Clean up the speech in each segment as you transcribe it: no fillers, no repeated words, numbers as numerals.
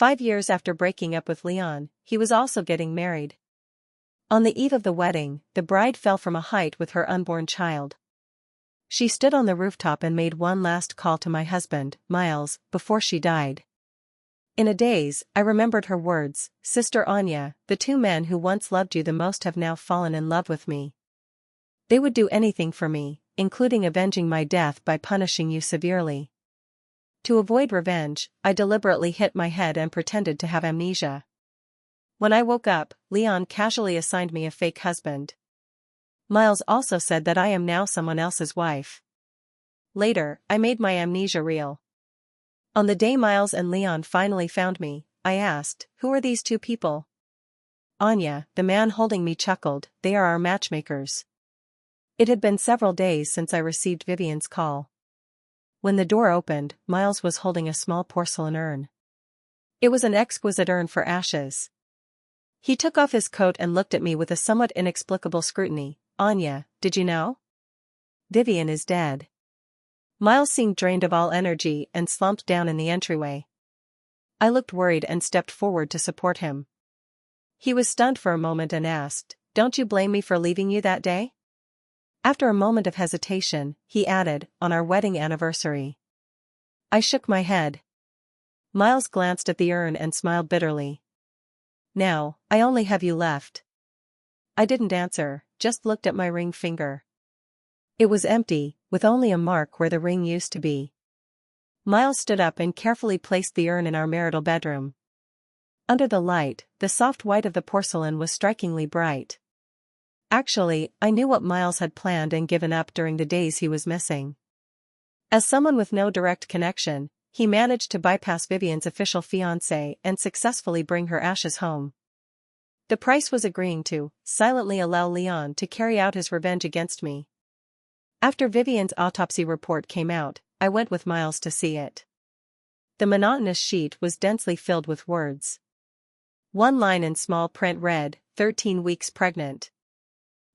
5 years after breaking up with Leon, he was also getting married. On the eve of the wedding, the bride fell from a height with her unborn child. She stood on the rooftop and made one last call to my husband, Miles, before she died. In a daze, I remembered her words, "Sister Anya, the two men who once loved you the most have now fallen in love with me. They would do anything for me, including avenging my death by punishing you severely." To avoid revenge, I deliberately hit my head and pretended to have amnesia. When I woke up, Leon casually assigned me a fake husband. Miles also said that I am now someone else's wife. Later, I made my amnesia real. On the day Miles and Leon finally found me, I asked, "Who are these two people?" "Anya," the man holding me chuckled, "they are our matchmakers." It had been several days since I received Vivian's call. When the door opened, Miles was holding a small porcelain urn. It was an exquisite urn for ashes. He took off his coat and looked at me with a somewhat inexplicable scrutiny. "Anya, did you know? Vivian is dead." Miles seemed drained of all energy and slumped down in the entryway. I looked worried and stepped forward to support him. He was stunned for a moment and asked, "Don't you blame me for leaving you that day?" After a moment of hesitation, he added, "On our wedding anniversary." I shook my head. Miles glanced at the urn and smiled bitterly. "Now, I only have you left." I didn't answer, just looked at my ring finger. It was empty, with only a mark where the ring used to be. Miles stood up and carefully placed the urn in our marital bedroom. Under the light, the soft white of the porcelain was strikingly bright. Actually, I knew what Miles had planned and given up during the days he was missing. As someone with no direct connection, he managed to bypass Vivian's official fiancé and successfully bring her ashes home. The price was agreeing to silently allow Leon to carry out his revenge against me. After Vivian's autopsy report came out, I went with Miles to see it. The monotonous sheet was densely filled with words. One line in small print read, 13 weeks pregnant.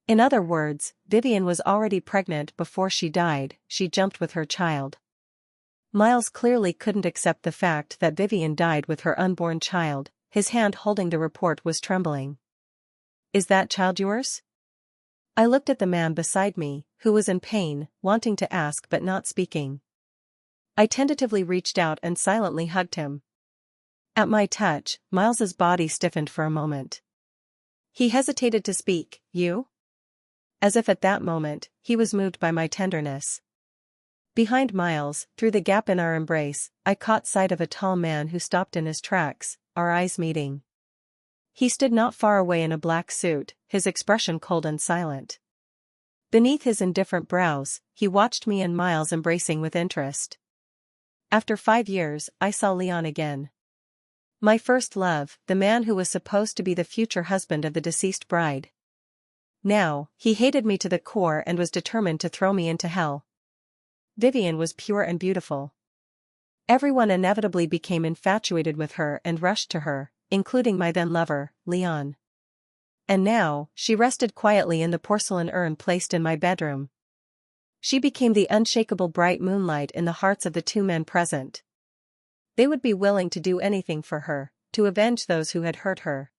In other words, Vivian was already pregnant before she died. She jumped with her child. Miles clearly couldn't accept the fact that Vivian died with her unborn child. His hand holding the report was trembling. "Is that child yours?" I looked at the man beside me, who was in pain, wanting to ask but not speaking. I tentatively reached out and silently hugged him. At my touch, Miles's body stiffened for a moment. He hesitated to speak. "You?" As if at that moment, he was moved by my tenderness. Behind Miles, through the gap in our embrace, I caught sight of a tall man who stopped in his tracks, our eyes meeting. He stood not far away in a black suit, his expression cold and silent. Beneath his indifferent brows, he watched me and Miles embracing with interest. After 5 years, I saw Leon again. My first love, the man who was supposed to be the future husband of the deceased bride. Now, he hated me to the core and was determined to throw me into hell. Vivian was pure and beautiful. Everyone inevitably became infatuated with her and rushed to her, including my then-lover, Leon. And now, she rested quietly in the porcelain urn placed in my bedroom. She became the unshakable bright moonlight in the hearts of the two men present. They would be willing to do anything for her, to avenge those who had hurt her.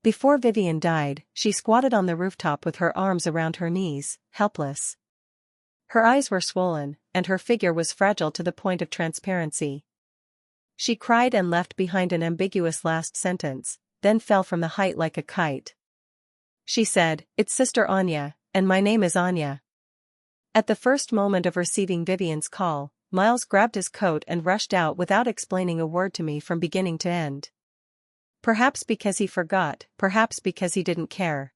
Before Vivian died, she squatted on the rooftop with her arms around her knees, helpless. Her eyes were swollen, and her figure was fragile to the point of transparency. She cried and left behind an ambiguous last sentence, then fell from the height like a kite. She said, "It's Sister Anya, and my name is Anya." At the first moment of receiving Vivian's call, Miles grabbed his coat and rushed out without explaining a word to me from beginning to end. Perhaps because he forgot, perhaps because he didn't care.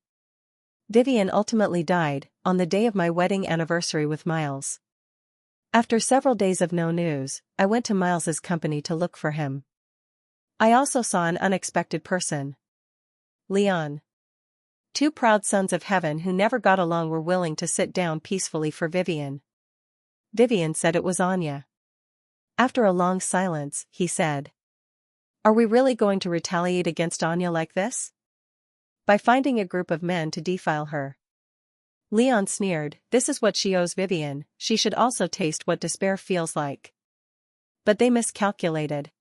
Vivian ultimately died, on the day of my wedding anniversary with Miles. After several days of no news, I went to Miles's company to look for him. I also saw an unexpected person. Leon. Two proud sons of heaven who never got along were willing to sit down peacefully for Vivian. Vivian said it was Anya. After a long silence, he said, "Are we really going to retaliate against Anya like this? By finding a group of men to defile her?" Leon sneered, "This is what she owes Vivian, she should also taste what despair feels like." But they miscalculated.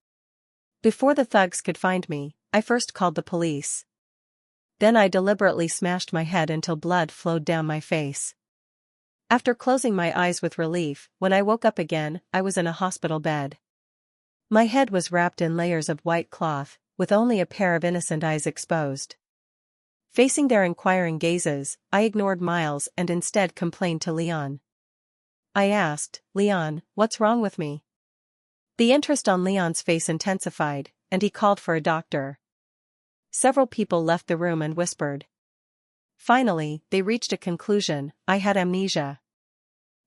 Before the thugs could find me, I first called the police. Then I deliberately smashed my head until blood flowed down my face. After closing my eyes with relief, when I woke up again, I was in a hospital bed. My head was wrapped in layers of white cloth, with only a pair of innocent eyes exposed. Facing their inquiring gazes, I ignored Miles and instead complained to Leon. I asked, "Leon, what's wrong with me?" The interest on Leon's face intensified, and he called for a doctor. Several people left the room and whispered. Finally, they reached a conclusion: I had amnesia.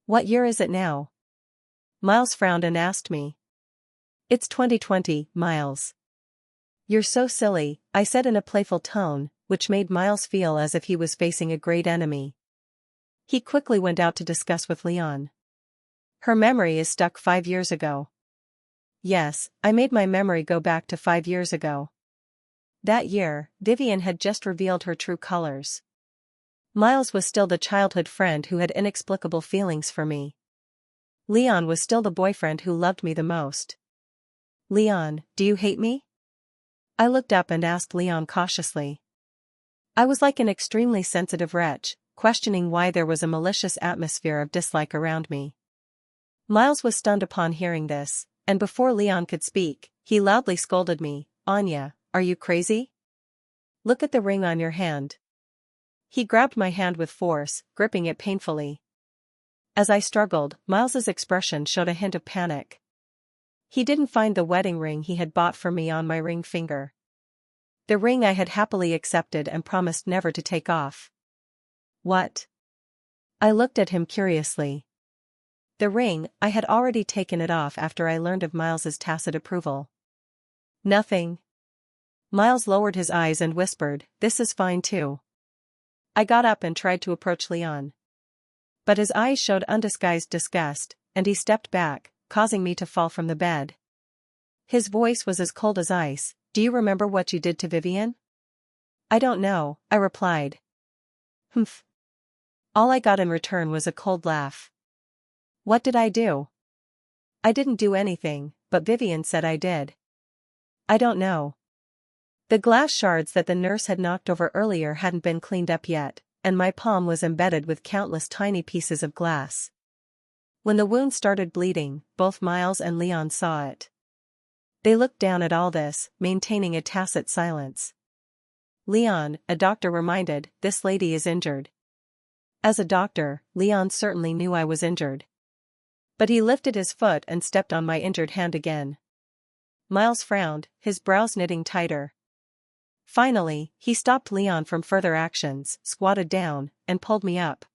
"What year is it now?" Miles frowned and asked me. "It's 2020, Miles." "You're so silly," I said in a playful tone, which made Miles feel as if he was facing a great enemy. He quickly went out to discuss with Leon. "Her memory is stuck 5 years ago." Yes, I made my memory go back to 5 years ago. That year, Vivian had just revealed her true colors. Miles was still the childhood friend who had inexplicable feelings for me. Leon was still the boyfriend who loved me the most. "Leon, do you hate me?" I looked up and asked Leon cautiously. I was like an extremely sensitive wretch, questioning why there was a malicious atmosphere of dislike around me. Miles was stunned upon hearing this, and before Leon could speak, he loudly scolded me. "Anya, are you crazy? Look at the ring on your hand." He grabbed my hand with force, gripping it painfully. As I struggled, Miles's expression showed a hint of panic. He didn't find the wedding ring he had bought for me on my ring finger. The ring I had happily accepted and promised never to take off. "What?" I looked at him curiously. The ring, I had already taken it off after I learned of Miles's tacit approval. "Nothing." Miles lowered his eyes and whispered, "This is fine too." I got up and tried to approach Leon. But his eyes showed undisguised disgust, and he stepped back, causing me to fall from the bed. His voice was as cold as ice. "Do you remember what you did to Vivian?" "I don't know," I replied. "Humph." All I got in return was a cold laugh. "What did I do?" "I didn't do anything, but Vivian said I did." "I don't know." The glass shards that the nurse had knocked over earlier hadn't been cleaned up yet, and my palm was embedded with countless tiny pieces of glass. When the wound started bleeding, both Miles and Leon saw it. They looked down at all this, maintaining a tacit silence. "Leon," a doctor reminded, "this lady is injured." As a doctor, Leon certainly knew I was injured. But he lifted his foot and stepped on my injured hand again. Miles frowned, his brows knitting tighter. Finally, he stopped Leon from further actions, squatted down, and pulled me up.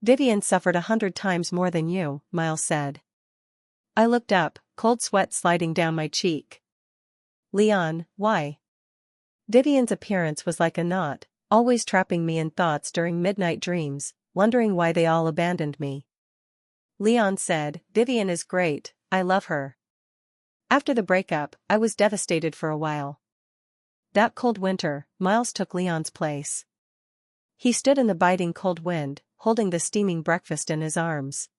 "Vivian suffered 100 times more than you," Miles said. I looked up, cold sweat sliding down my cheek. "Leon, why?" Vivian's appearance was like a knot, always trapping me in thoughts during midnight dreams, wondering why they all abandoned me. Leon said, "Vivian is great, I love her." After the breakup, I was devastated for a while. That cold winter, Miles took Leon's place. He stood in the biting cold wind, holding the steaming breakfast in his arms.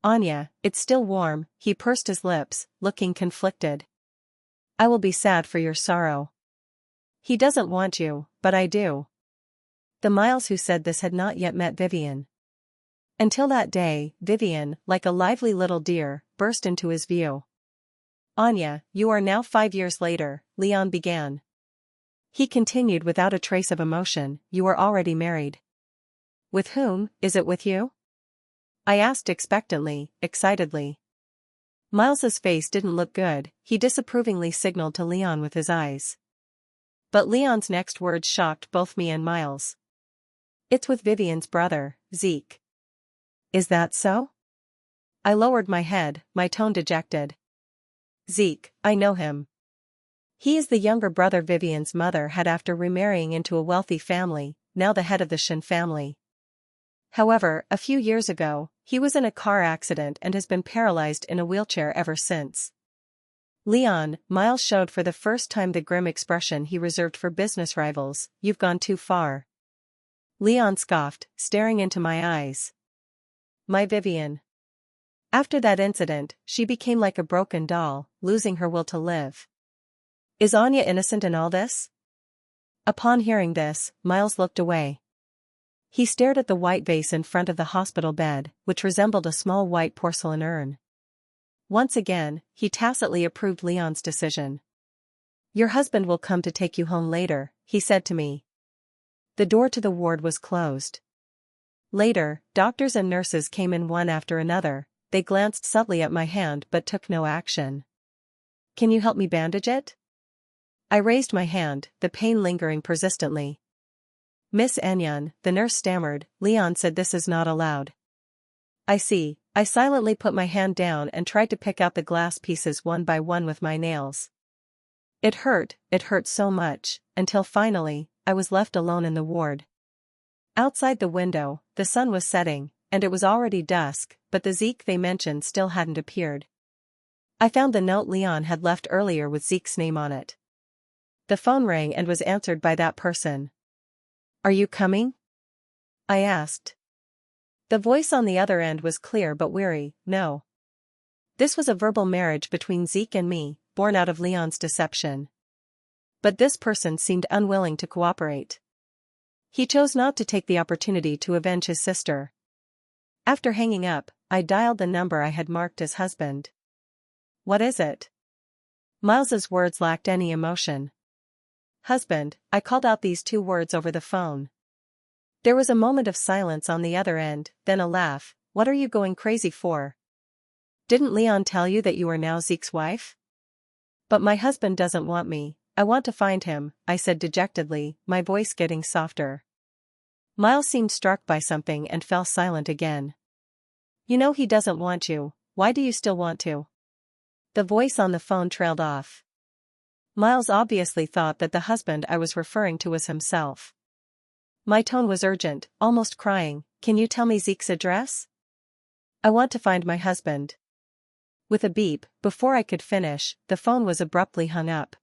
"Anya, it's still warm," he pursed his lips, looking conflicted. "I will be sad for your sorrow." He doesn't want you, but I do. The Miles who said this had not yet met Vivian. Until that day, Vivian, like a lively little deer, burst into his view. "Anya, you are now 5 years later," Leon began. He continued without a trace of emotion, "You are already married." "With whom? Is it with you?" I asked expectantly, excitedly. Miles's face didn't look good, he disapprovingly signaled to Leon with his eyes. But Leon's next words shocked both me and Miles. "It's with Vivian's brother, Zeke." "Is that so?" I lowered my head, my tone dejected. "Zeke, I know him. He is the younger brother Vivian's mother had after remarrying into a wealthy family, now the head of the Shin family. However, a few years ago, he was in a car accident and has been paralyzed in a wheelchair ever since." "Leon," Miles showed for the first time the grim expression he reserved for business rivals, "you've gone too far." Leon scoffed, staring into my eyes. "My Vivian. After that incident, she became like a broken doll, losing her will to live. Is Anya innocent in all this? Upon hearing this, Miles looked away. He stared at the white vase in front of the hospital bed, which resembled a small white porcelain urn. Once again, he tacitly approved Leon's decision. Your husband will come to take you home later, he said to me. The door to the ward was closed. Later, doctors and nurses came in one after another. They glanced subtly at my hand but took no action. Can you help me bandage it? I raised my hand, the pain lingering persistently. Miss Anya, the nurse stammered. Leon said this is not allowed. I see. I silently put my hand down and tried to pick out the glass pieces one by one with my nails. It hurt so much, until finally, I was left alone in the ward. Outside the window, the sun was setting, and it was already dusk, but the Zeke they mentioned still hadn't appeared. I found the note Leon had left earlier with Zeke's name on it. The phone rang and was answered by that person. Are you coming? I asked. The voice on the other end was clear but weary. No. This was a verbal marriage between Zeke and me, born out of Leon's deception. But this person seemed unwilling to cooperate. He chose not to take the opportunity to avenge his sister. After hanging up, I dialed the number I had marked as husband. What is it? Miles's words lacked any emotion. Husband, I called out these two words over the phone. There was a moment of silence on the other end, then a laugh. What are you going crazy for? Didn't Leon tell you that you are now Zeke's wife? But my husband doesn't want me. I want to find him, I said dejectedly, my voice getting softer. Miles seemed struck by something and fell silent again. You know he doesn't want you. Why do you still want to? The voice on the phone trailed off. Miles obviously thought that the husband I was referring to was himself. My tone was urgent, almost crying. Can you tell me Zeke's address? I want to find my husband. With a beep, before I could finish, the phone was abruptly hung up.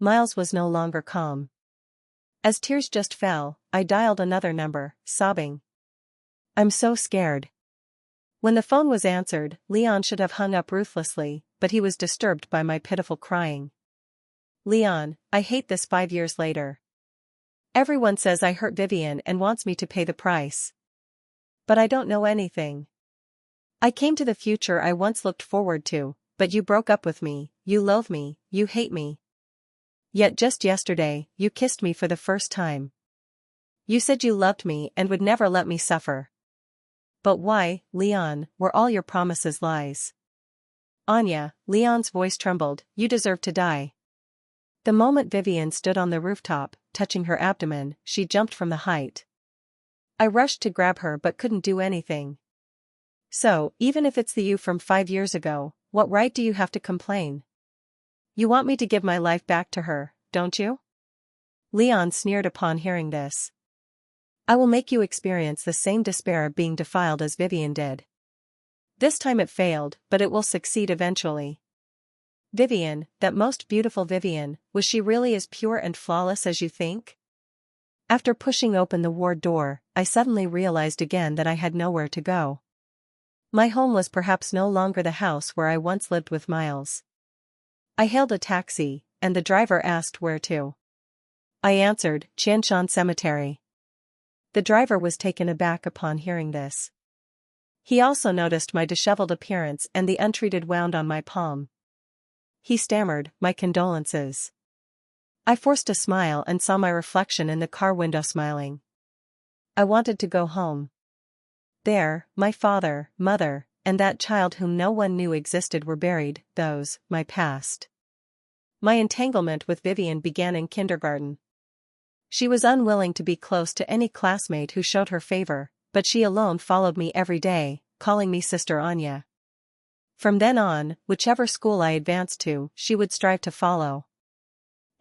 Miles was no longer calm. As tears just fell, I dialed another number, sobbing. I'm so scared. When the phone was answered, Leon should have hung up ruthlessly, but he was disturbed by my pitiful crying. Leon, I hate this 5 years later. Everyone says I hurt Vivian and wants me to pay the price. But I don't know anything. I came to the future I once looked forward to, but you broke up with me, you loathe me, you hate me. Yet just yesterday, you kissed me for the first time. You said you loved me and would never let me suffer. But why, Leon, were all your promises lies? Anya, Leon's voice trembled, you deserve to die. The moment Vivian stood on the rooftop, touching her abdomen, she jumped from the height. I rushed to grab her but couldn't do anything. So, even if it's the you from 5 years ago, what right do you have to complain? You want me to give my life back to her, don't you? Leon sneered upon hearing this. I will make you experience the same despair of being defiled as Vivian did. This time it failed, but it will succeed eventually. Vivian, that most beautiful Vivian, was she really as pure and flawless as you think? After pushing open the ward door, I suddenly realized again that I had nowhere to go. My home was perhaps no longer the house where I once lived with Miles. I hailed a taxi, and the driver asked where to. I answered, Qianshan Cemetery. The driver was taken aback upon hearing this. He also noticed my disheveled appearance and the untreated wound on my palm. He stammered, my condolences. I forced a smile and saw my reflection in the car window smiling. I wanted to go home. There, my father, mother, and that child whom no one knew existed were buried, those, my past. My entanglement with Vivian began in kindergarten. She was unwilling to be close to any classmate who showed her favor, but she alone followed me every day, calling me Sister Anya. From then on, whichever school I advanced to, she would strive to follow.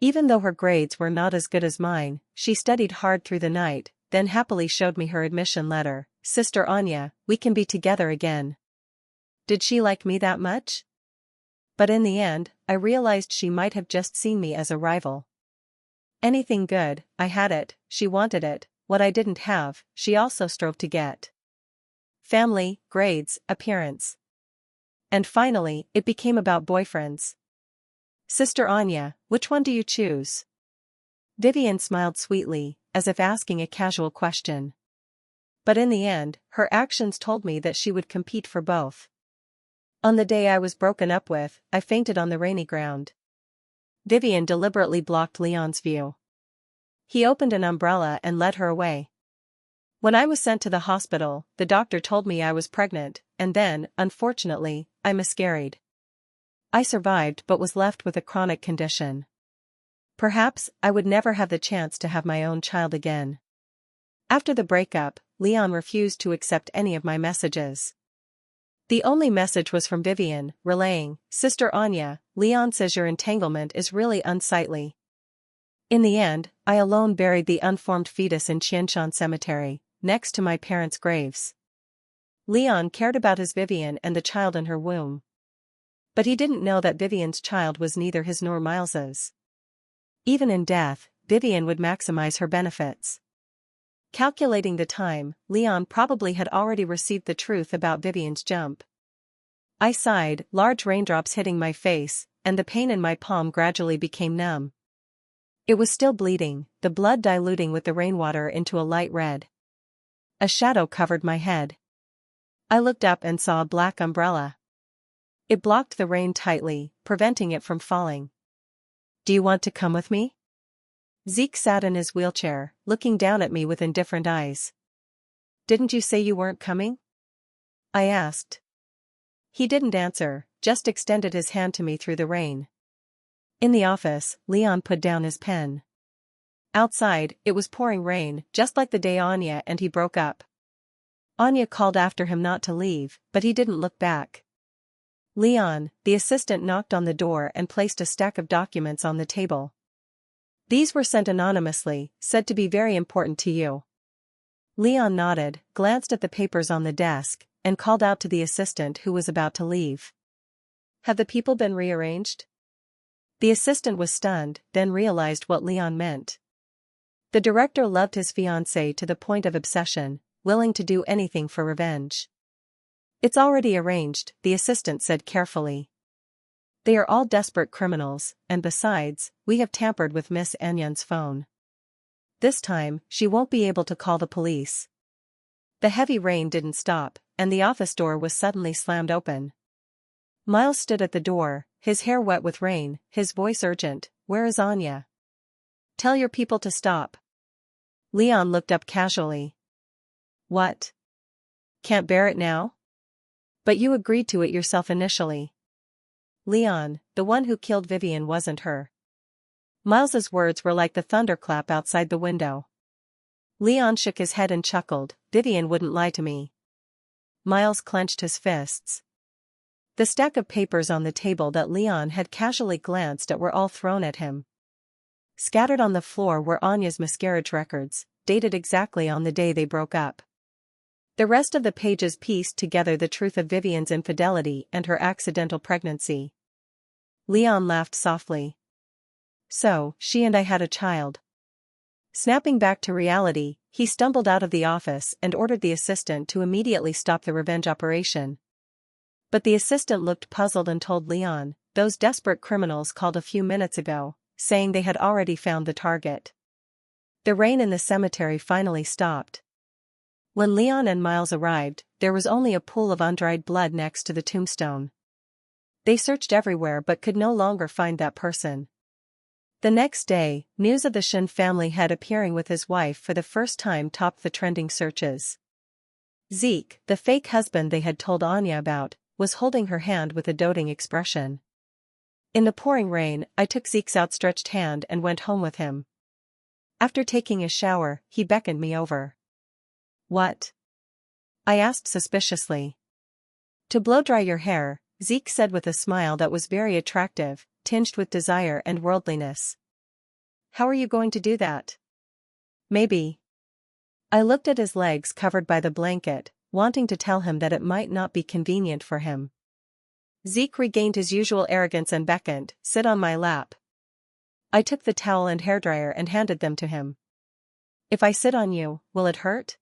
Even though her grades were not as good as mine, she studied hard through the night, then happily showed me her admission letter. Sister Anya, we can be together again. Did she like me that much? But in the end, I realized she might have just seen me as a rival. Anything good, I had it, she wanted it, what I didn't have, she also strove to get. Family, grades, appearance. And finally, it became about boyfriends. Sister Anya, which one do you choose? Vivian smiled sweetly, as if asking a casual question. But in the end, her actions told me that she would compete for both. On the day I was broken up with, I fainted on the rainy ground. Vivian deliberately blocked Leon's view. He opened an umbrella and led her away. When I was sent to the hospital, the doctor told me I was pregnant, and then, unfortunately, I miscarried. I survived but was left with a chronic condition. Perhaps I would never have the chance to have my own child again. After the breakup, Leon refused to accept any of my messages. The only message was from Vivian, relaying, "Sister Anya, Leon says your entanglement is really unsightly." In the end, I alone buried the unformed fetus in Qianshan Cemetery, next to my parents' graves. Leon cared about his Vivian and the child in her womb. But he didn't know that Vivian's child was neither his nor Miles's. Even in death, Vivian would maximize her benefits. Calculating the time, Leon probably had already received the truth about Vivian's jump. I sighed, large raindrops hitting my face, and the pain in my palm gradually became numb. It was still bleeding, the blood diluting with the rainwater into a light red. A shadow covered my head. I looked up and saw a black umbrella. It blocked the rain tightly, preventing it from falling. "Do you want to come with me?" Zeke sat in his wheelchair, looking down at me with indifferent eyes. "Didn't you say you weren't coming?" I asked. He didn't answer, just extended his hand to me through the rain. In the office, Leon put down his pen. Outside, it was pouring rain, just like the day Anya and he broke up. Anya called after him not to leave, but he didn't look back. "Leon," the assistant knocked on the door and placed a stack of documents on the table. "These were sent anonymously, said to be very important to you." Leon nodded, glanced at the papers on the desk, and called out to the assistant who was about to leave. "Have the people been rearranged?" The assistant was stunned, then realized what Leon meant. The director loved his fiancée to the point of obsession, willing to do anything for revenge. "It's already arranged," the assistant said carefully. "They are all desperate criminals, and besides, we have tampered with Miss Anyan's phone. This time, she won't be able to call the police." The heavy rain didn't stop, and the office door was suddenly slammed open. Miles stood at the door, his hair wet with rain, his voice urgent, "Where is Anya? Tell your people to stop." Leon looked up casually. "What? Can't bear it now? But you agreed to it yourself initially." "Leon, the one who killed Vivian wasn't her." Miles's words were like the thunderclap outside the window. Leon shook his head and chuckled, "Vivian wouldn't lie to me." Miles clenched his fists. The stack of papers on the table that Leon had casually glanced at were all thrown at him. Scattered on the floor were Anya's miscarriage records, dated exactly on the day they broke up. The rest of the pages pieced together the truth of Vivian's infidelity and her accidental pregnancy. Leon laughed softly. "So, she and I had a child." Snapping back to reality, he stumbled out of the office and ordered the assistant to immediately stop the revenge operation. But the assistant looked puzzled and told Leon, "Those desperate criminals called a few minutes ago, saying they had already found the target." The rain in the cemetery finally stopped. When Leon and Miles arrived, there was only a pool of undried blood next to the tombstone. They searched everywhere but could no longer find that person. The next day, news of the Shin family head appearing with his wife for the first time topped the trending searches. Zeke, the fake husband they had told Anya about, was holding her hand with a doting expression. In the pouring rain, I took Zeke's outstretched hand and went home with him. After taking a shower, he beckoned me over. "What?" I asked suspiciously. "To blow-dry your hair," Zeke said with a smile that was very attractive, tinged with desire and worldliness. "How are you going to do that?" "Maybe." I looked at his legs covered by the blanket, wanting to tell him that it might not be convenient for him. Zeke regained his usual arrogance and beckoned, "Sit on my lap." I took the towel and hairdryer and handed them to him. "If I sit on you, will it hurt?"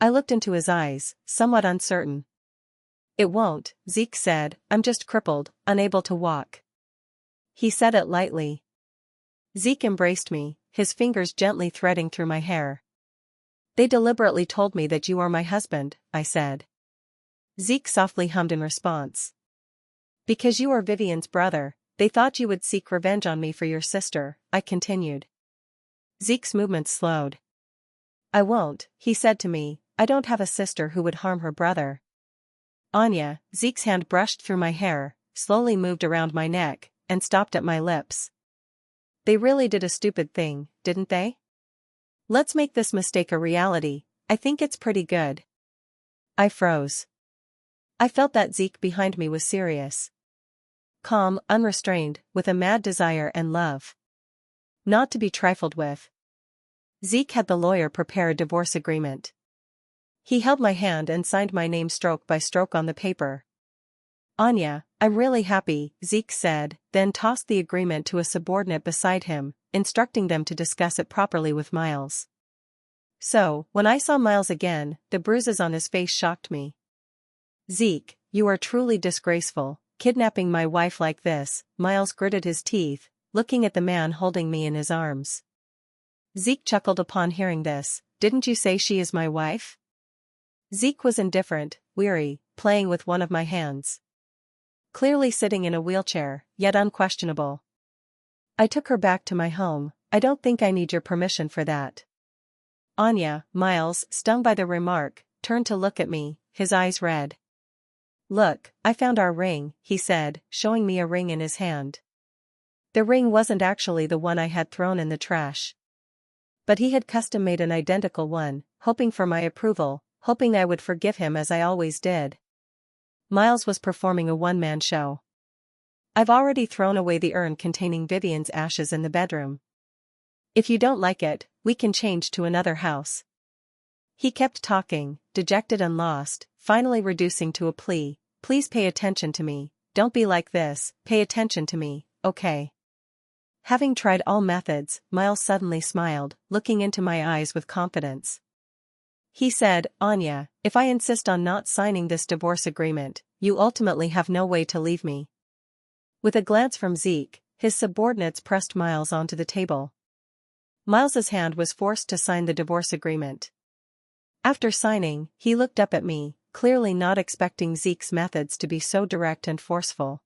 I looked into his eyes, somewhat uncertain. "It won't," Zeke said, "I'm just crippled, unable to walk." he said it lightly. Zeke embraced me, his fingers gently threading through my hair. They deliberately told me that you are my husband, I said. Zeke softly hummed in response. Because you are Vivian's brother, they thought you would seek revenge on me for your sister, I continued. Zeke's movements slowed. I won't, he said to me, I don't have a sister who would harm her brother. Anya, Zeke's hand brushed through my hair, slowly moved around my neck, and stopped at my lips. They really did a stupid thing, didn't they? Let's make this mistake a reality, I think it's pretty good. I froze. I felt that Zeke behind me was serious. Calm, unrestrained, with a mad desire and love. Not to be trifled with. Zeke had the lawyer prepare a divorce agreement. He held my hand and signed my name stroke by stroke on the paper. Anya, I'm really happy, Zeke said, then tossed the agreement to a subordinate beside him, instructing them to discuss it properly with Miles. So, when I saw Miles again, the bruises on his face shocked me. Zeke, you are truly disgraceful, kidnapping my wife like this, Miles gritted his teeth, looking at the man holding me in his arms. Zeke chuckled upon hearing this, didn't you say she is my wife? Zeke was indifferent, weary, playing with one of my hands. Clearly sitting in a wheelchair, yet unquestionable. I took her back to my home, I don't think I need your permission for that. Anya, Miles, stung by the remark, turned to look at me, his eyes red. Look, I found our ring, he said, showing me a ring in his hand. The ring wasn't actually the one I had thrown in the trash. But he had custom-made an identical one, hoping for my approval, hoping I would forgive him as I always did. Miles was performing a one-man show. I've already thrown away the urn containing Vivian's ashes in the bedroom. If you don't like it, we can change to another house. He kept talking, dejected and lost, finally reducing to a plea, please pay attention to me, don't be like this, pay attention to me, okay? Having tried all methods, Miles suddenly smiled, looking into my eyes with confidence. He said, Anya, if I insist on not signing this divorce agreement, you ultimately have no way to leave me. With a glance from Zeke, his subordinates pressed Miles onto the table. Miles's hand was forced to sign the divorce agreement. After signing, he looked up at me, clearly not expecting Zeke's methods to be so direct and forceful.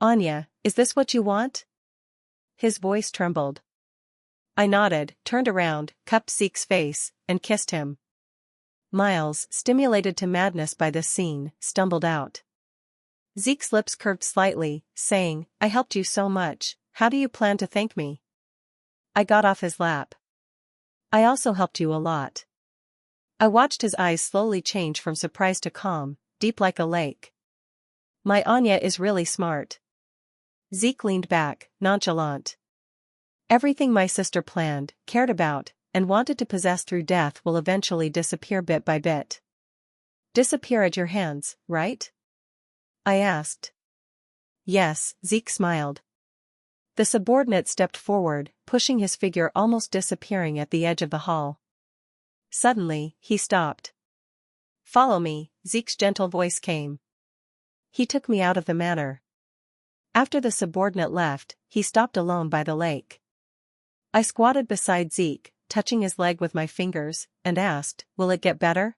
Anya, is this what you want? His voice trembled. I nodded, turned around, cupped Zeke's face, and kissed him. Miles, stimulated to madness by this scene, stumbled out. Zeke's lips curved slightly, saying, I helped you so much, how do you plan to thank me? I got off his lap. I also helped you a lot. I watched his eyes slowly change from surprise to calm, deep like a lake. My Anya is really smart. Zeke leaned back, nonchalant. Everything my sister planned, cared about, and wanted to possess through death will eventually disappear bit by bit. Disappear at your hands, right? I asked. Yes, Zeke smiled. The subordinate stepped forward, pushing his figure almost disappearing at the edge of the hall. Suddenly, he stopped. Follow me, Zeke's gentle voice came. He took me out of the manor. After the subordinate left, he stopped alone by the lake. I squatted beside Zeke, touching his leg with my fingers, and asked, will it get better?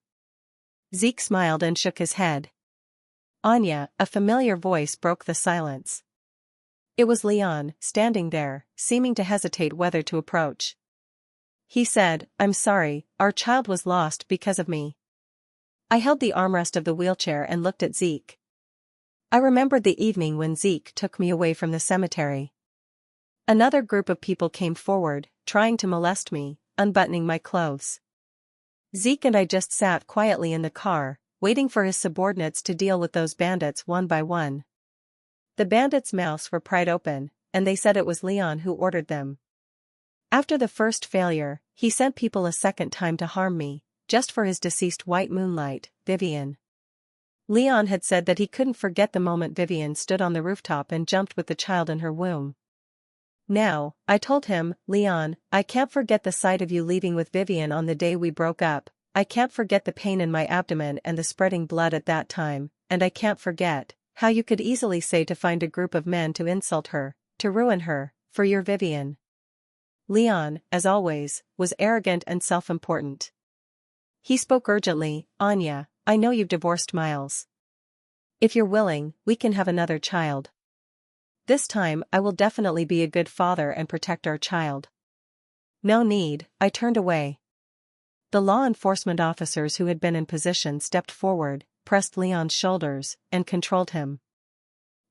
Zeke smiled and shook his head. Anya, a familiar voice broke the silence. It was Leon, standing there, seeming to hesitate whether to approach. He said, I'm sorry, our child was lost because of me. I held the armrest of the wheelchair and looked at Zeke. I remembered the evening when Zeke took me away from the cemetery. Another group of people came forward, trying to molest me, unbuttoning my clothes. Zeke and I just sat quietly in the car, waiting for his subordinates to deal with those bandits one by one. The bandits' mouths were pried open, and they said it was Leon who ordered them. After the first failure, he sent people a second time to harm me, just for his deceased white moonlight, Vivian. Leon had said that he couldn't forget the moment Vivian stood on the rooftop and jumped with the child in her womb. Now, I told him, Leon, I can't forget the sight of you leaving with Vivian on the day we broke up, I can't forget the pain in my abdomen and the spreading blood at that time, and I can't forget how you could easily say to find a group of men to insult her, to ruin her, for your Vivian. Leon, as always, was arrogant and self-important. He spoke urgently, Anya, I know you've divorced Miles. If you're willing, we can have another child. This time I will definitely be a good father and protect our child. No need, I turned away. The law enforcement officers who had been in position stepped forward, pressed Leon's shoulders, and controlled him.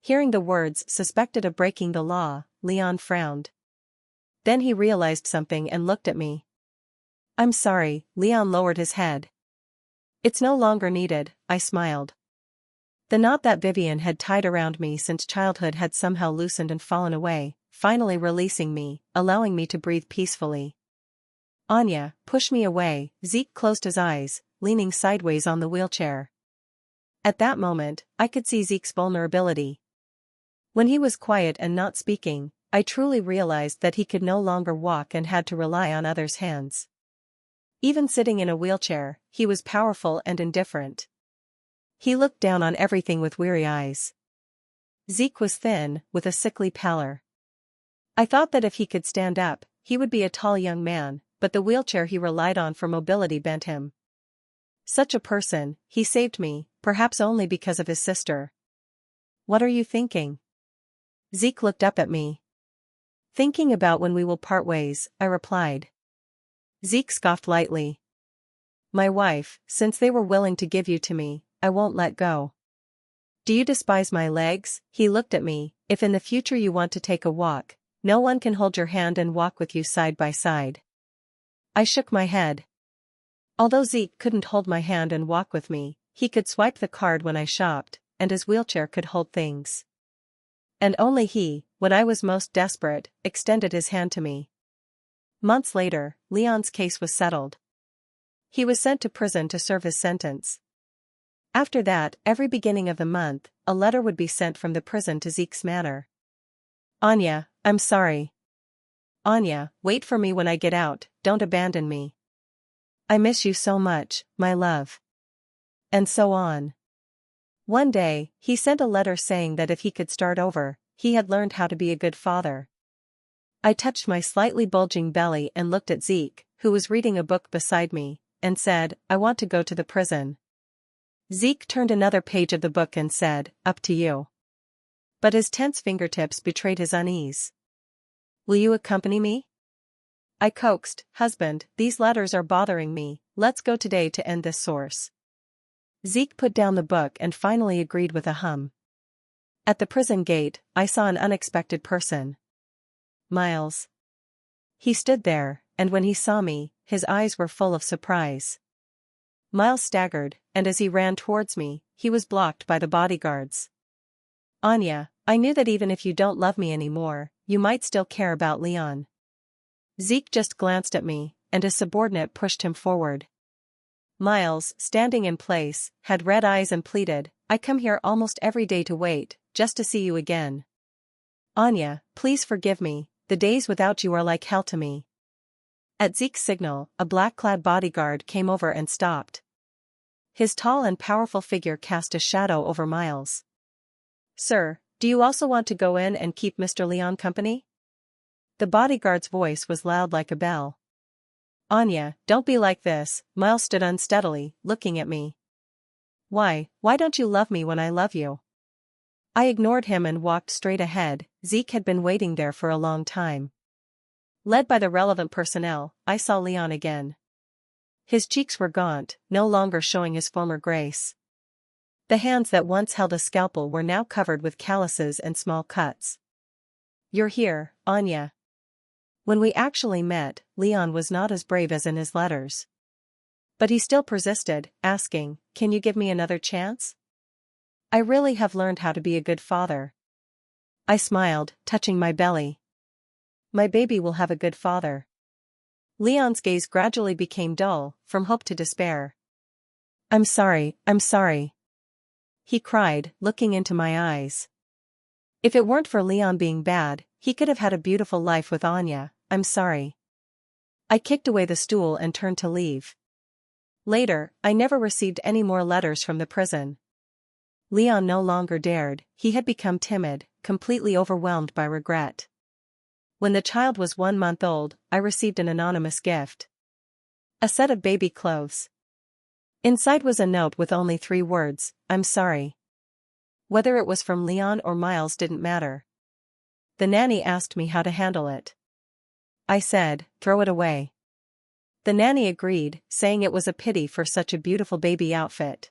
Hearing the words suspected of breaking the law, Leon frowned. Then he realized something and looked at me. I'm sorry, Leon lowered his head. It's no longer needed, I smiled. The knot that Vivian had tied around me since childhood had somehow loosened and fallen away, finally releasing me, allowing me to breathe peacefully. Anya, push me away, Zeke closed his eyes, leaning sideways on the wheelchair. At that moment, I could see Zeke's vulnerability. When he was quiet and not speaking, I truly realized that he could no longer walk and had to rely on others' hands. Even sitting in a wheelchair, he was powerful and indifferent. He looked down on everything with weary eyes. Zeke was thin, with a sickly pallor. I thought that if he could stand up, he would be a tall young man, but the wheelchair he relied on for mobility bent him. Such a person, he saved me, perhaps only because of his sister. What are you thinking? Zeke looked up at me. Thinking about when we will part ways, I replied. Zeke scoffed lightly. My wife, since they were willing to give you to me, I won't let go. Do you despise my legs? He looked at me. If in the future you want to take a walk, no one can hold your hand and walk with you side by side. I shook my head. Although Zeke couldn't hold my hand and walk with me, he could swipe the card when I shopped, and his wheelchair could hold things. And only he, when I was most desperate, extended his hand to me. Months later, Leon's case was settled. He was sent to prison to serve his sentence. After that, every beginning of the month, a letter would be sent from the prison to Zeke's manor. Anya, I'm sorry. Anya, wait for me when I get out, don't abandon me. I miss you so much, my love. And so on. One day, he sent a letter saying that if he could start over, he had learned how to be a good father. I touched my slightly bulging belly and looked at Zeke, who was reading a book beside me, and said, I want to go to the prison. Zeke turned another page of the book and said, up to you. But his tense fingertips betrayed his unease. Will you accompany me? I coaxed, husband, these letters are bothering me, let's go today to end this source. Zeke put down the book and finally agreed with a hum. At the prison gate, I saw an unexpected person. Miles. He stood there, and when he saw me, his eyes were full of surprise. Miles staggered, and as he ran towards me, he was blocked by the bodyguards. Anya, I knew that even if you don't love me anymore, you might still care about Leon. Zeke just glanced at me, and a subordinate pushed him forward. Miles, standing in place, had red eyes and pleaded, I come here almost every day to wait, just to see you again. Anya, please forgive me, the days without you are like hell to me. At Zeke's signal, a black-clad bodyguard came over and stopped. His tall and powerful figure cast a shadow over Miles. Sir, do you also want to go in and keep Mr. Leon company? The bodyguard's voice was loud like a bell. Anya, don't be like this, Miles stood unsteadily, looking at me. Why don't you love me when I love you? I ignored him and walked straight ahead. Zeke had been waiting there for a long time. Led by the relevant personnel, I saw Leon again. His cheeks were gaunt, no longer showing his former grace. The hands that once held a scalpel were now covered with calluses and small cuts. You're here, Anya. When we actually met, Leon was not as brave as in his letters. But he still persisted, asking, can you give me another chance? I really have learned how to be a good father. I smiled, touching my belly. My baby will have a good father. Leon's gaze gradually became dull, from hope to despair. I'm sorry. He cried, looking into my eyes. If it weren't for Leon being bad, he could have had a beautiful life with Anya. I'm sorry. I kicked away the stool and turned to leave. Later, I never received any more letters from the prison. Leon no longer dared, he had become timid, completely overwhelmed by regret. When the child was 1 month old, I received an anonymous gift. A set of baby clothes. Inside was a note with only 3 words, "I'm sorry." Whether it was from Leon or Miles didn't matter. The nanny asked me how to handle it. I said, "Throw it away." The nanny agreed, saying it was a pity for such a beautiful baby outfit.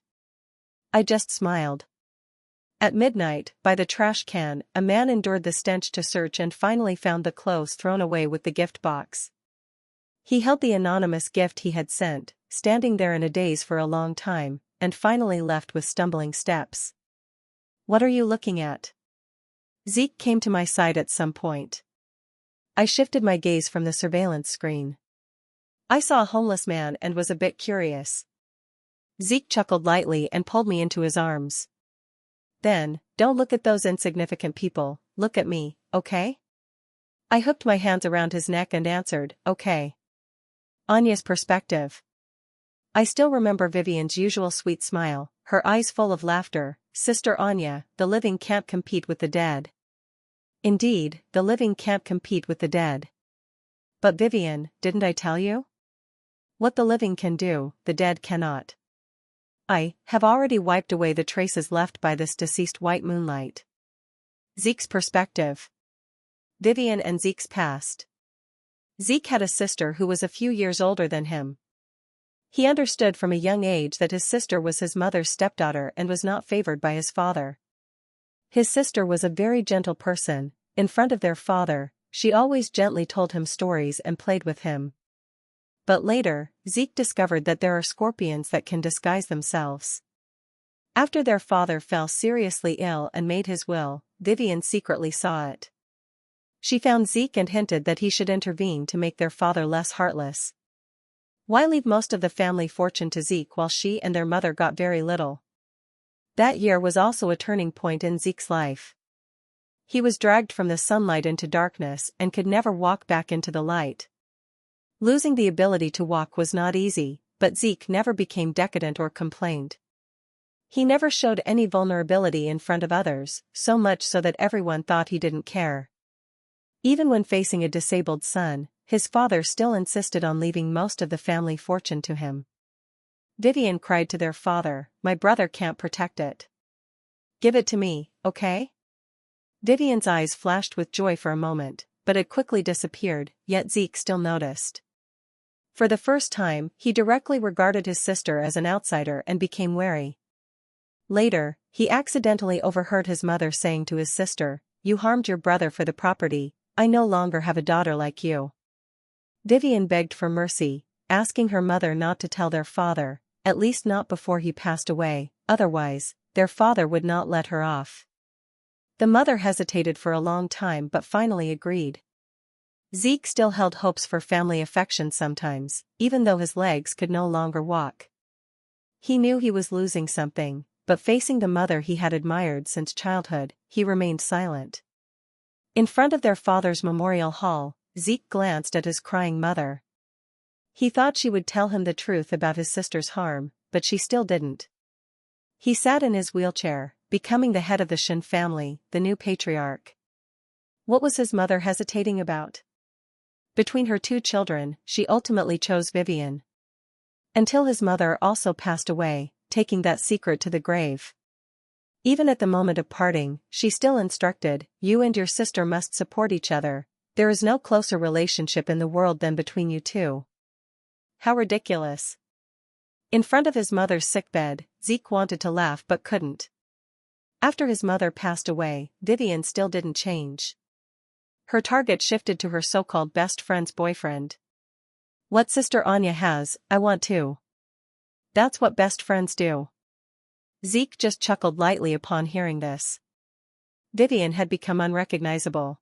I just smiled. At midnight, by the trash can, a man endured the stench to search and finally found the clothes thrown away with the gift box. He held the anonymous gift he had sent, standing there in a daze for a long time, and finally left with stumbling steps. "What are you looking at?" Zeke came to my side at some point. I shifted my gaze from the surveillance screen. I saw a homeless man and was a bit curious. Zeke chuckled lightly and pulled me into his arms. Then, "Don't look at those insignificant people, look at me, okay?" I hooked my hands around his neck and answered, "Okay." Anya's perspective. I still remember Vivian's usual sweet smile, her eyes full of laughter. Sister Anya, the living can't compete with the dead. Indeed, the living can't compete with the dead. But Vivian, didn't I tell you? What the living can do, the dead cannot. I have already wiped away the traces left by this deceased white moonlight. Zeke's perspective. Vivian and Zeke's past. Zeke had a sister who was a few years older than him. He understood from a young age that his sister was his mother's stepdaughter and was not favored by his father. His sister was a very gentle person. In front of their father, she always gently told him stories and played with him. But later, Zeke discovered that there are scorpions that can disguise themselves. After their father fell seriously ill and made his will, Vivian secretly saw it. She found Zeke and hinted that he should intervene to make their father less heartless. Why leave most of the family fortune to Zeke while she and their mother got very little? That year was also a turning point in Zeke's life. He was dragged from the sunlight into darkness and could never walk back into the light. Losing the ability to walk was not easy, but Zeke never became decadent or complained. He never showed any vulnerability in front of others, so much so that everyone thought he didn't care. Even when facing a disabled son, his father still insisted on leaving most of the family fortune to him. Vivian cried to their father, "My brother can't protect it. Give it to me, okay?" Vivian's eyes flashed with joy for a moment, but it quickly disappeared, yet Zeke still noticed. For the first time, he directly regarded his sister as an outsider and became wary. Later, he accidentally overheard his mother saying to his sister, "You harmed your brother for the property, I no longer have a daughter like you." Vivian begged for mercy, asking her mother not to tell their father, at least not before he passed away, otherwise, their father would not let her off. The mother hesitated for a long time but finally agreed. Zeke still held hopes for family affection sometimes, even though his legs could no longer walk. He knew he was losing something, but facing the mother he had admired since childhood, he remained silent. In front of their father's memorial hall, Zeke glanced at his crying mother. He thought she would tell him the truth about his sister's harm, but she still didn't. He sat in his wheelchair, becoming the head of the Shin family, the new patriarch. What was his mother hesitating about? Between her 2 children, she ultimately chose Vivian. Until his mother also passed away, taking that secret to the grave. Even at the moment of parting, she still instructed, "You and your sister must support each other. There is no closer relationship in the world than between you two." How ridiculous. In front of his mother's sickbed, Zeke wanted to laugh but couldn't. After his mother passed away, Vivian still didn't change. Her target shifted to her so-called best friend's boyfriend. What sister Anya has, I want too. That's what best friends do. Zeke just chuckled lightly upon hearing this. Vivian had become unrecognizable.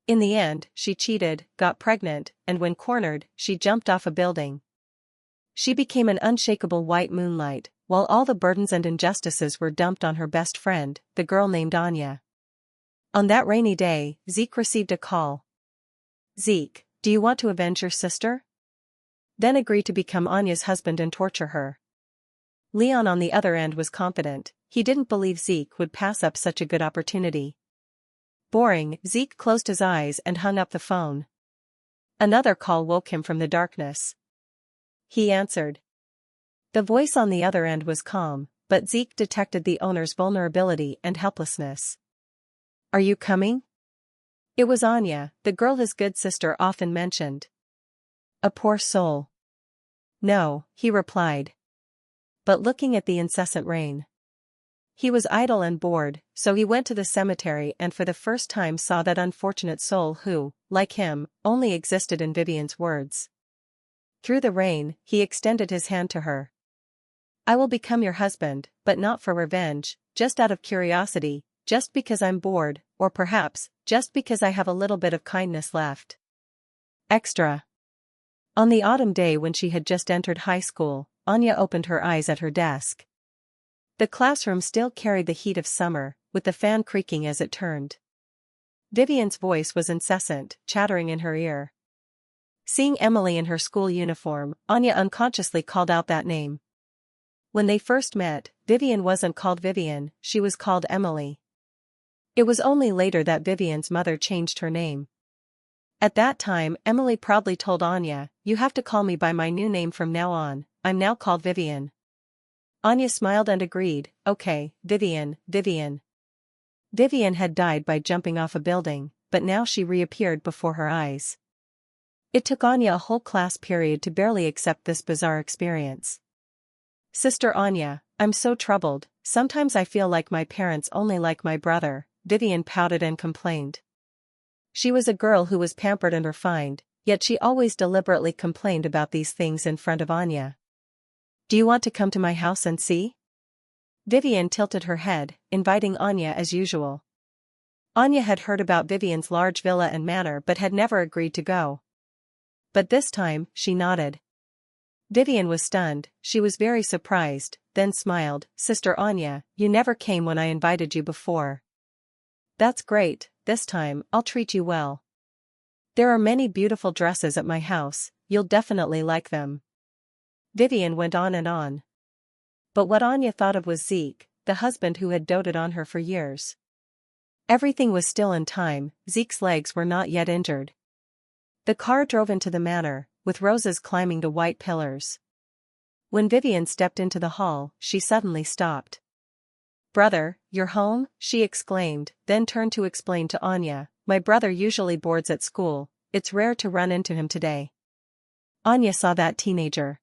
In the end, she cheated, got pregnant, and when cornered, she jumped off a building. She became an unshakable white moonlight, while all the burdens and injustices were dumped on her best friend, the girl named Anya. On that rainy day, Zeke received a call. "Zeke, do you want to avenge your sister? Then agree to become Anya's husband and torture her." Leon on the other end was confident. he didn't believe Zeke would pass up such a good opportunity. Boring, Zeke closed his eyes and hung up the phone. Another call woke him from the darkness. He answered. The voice on the other end was calm, but Zeke detected the owner's vulnerability and helplessness. Are you coming? It was Anya, the girl his good sister often mentioned. A poor soul. No, he replied. But looking at the incessant rain. He was idle and bored, so he went to the cemetery and for the first time saw that unfortunate soul who, like him, only existed in Vivian's words. Through the rain, he extended his hand to her. I will become your husband, but not for revenge, just out of curiosity, just because I'm bored, or perhaps, just because I have a little bit of kindness left. Extra. On the autumn day when she had just entered high school, Anya opened her eyes at her desk. The classroom still carried the heat of summer, with the fan creaking as it turned. Vivian's voice was incessant, chattering in her ear. Seeing Emily in her school uniform, Anya unconsciously called out that name. When they first met, Vivian wasn't called Vivian, she was called Emily. It was only later that Vivian's mother changed her name. At that time, Emily proudly told Anya, "You have to call me by my new name from now on, I'm now called Vivian." Anya smiled and agreed, "Okay, Vivian, Vivian." Vivian had died by jumping off a building, but now she reappeared before her eyes. It took Anya a whole class period to barely accept this bizarre experience. Sister Anya, I'm so troubled, sometimes I feel like my parents only like my brother, Vivian pouted and complained. She was a girl who was pampered and refined, yet she always deliberately complained about these things in front of Anya. Do you want to come to my house and see? Vivian tilted her head, inviting Anya as usual. Anya had heard about Vivian's large villa and manor but had never agreed to go. But this time, she nodded. Vivian was stunned, she was very surprised, then smiled, Sister Anya, you never came when I invited you before. That's great, this time, I'll treat you well. There are many beautiful dresses at my house, you'll definitely like them. Vivian went on and on. But what Anya thought of was Zeke, the husband who had doted on her for years. Everything was still in time, Zeke's legs were not yet injured. The car drove into the manor, with roses climbing the white pillars. When Vivian stepped into the hall, she suddenly stopped. Brother, you're home? She exclaimed, then turned to explain to Anya, my brother usually boards at school, it's rare to run into him today. Anya saw that teenager.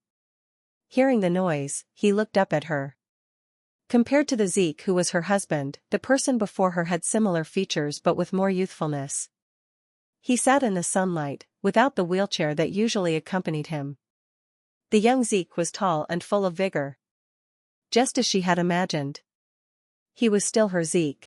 Hearing the noise, he looked up at her. Compared to the Zeke who was her husband, the person before her had similar features but with more youthfulness. He sat in the sunlight, without the wheelchair that usually accompanied him. The young Zeke was tall and full of vigor. Just as she had imagined. He was still her Zeke.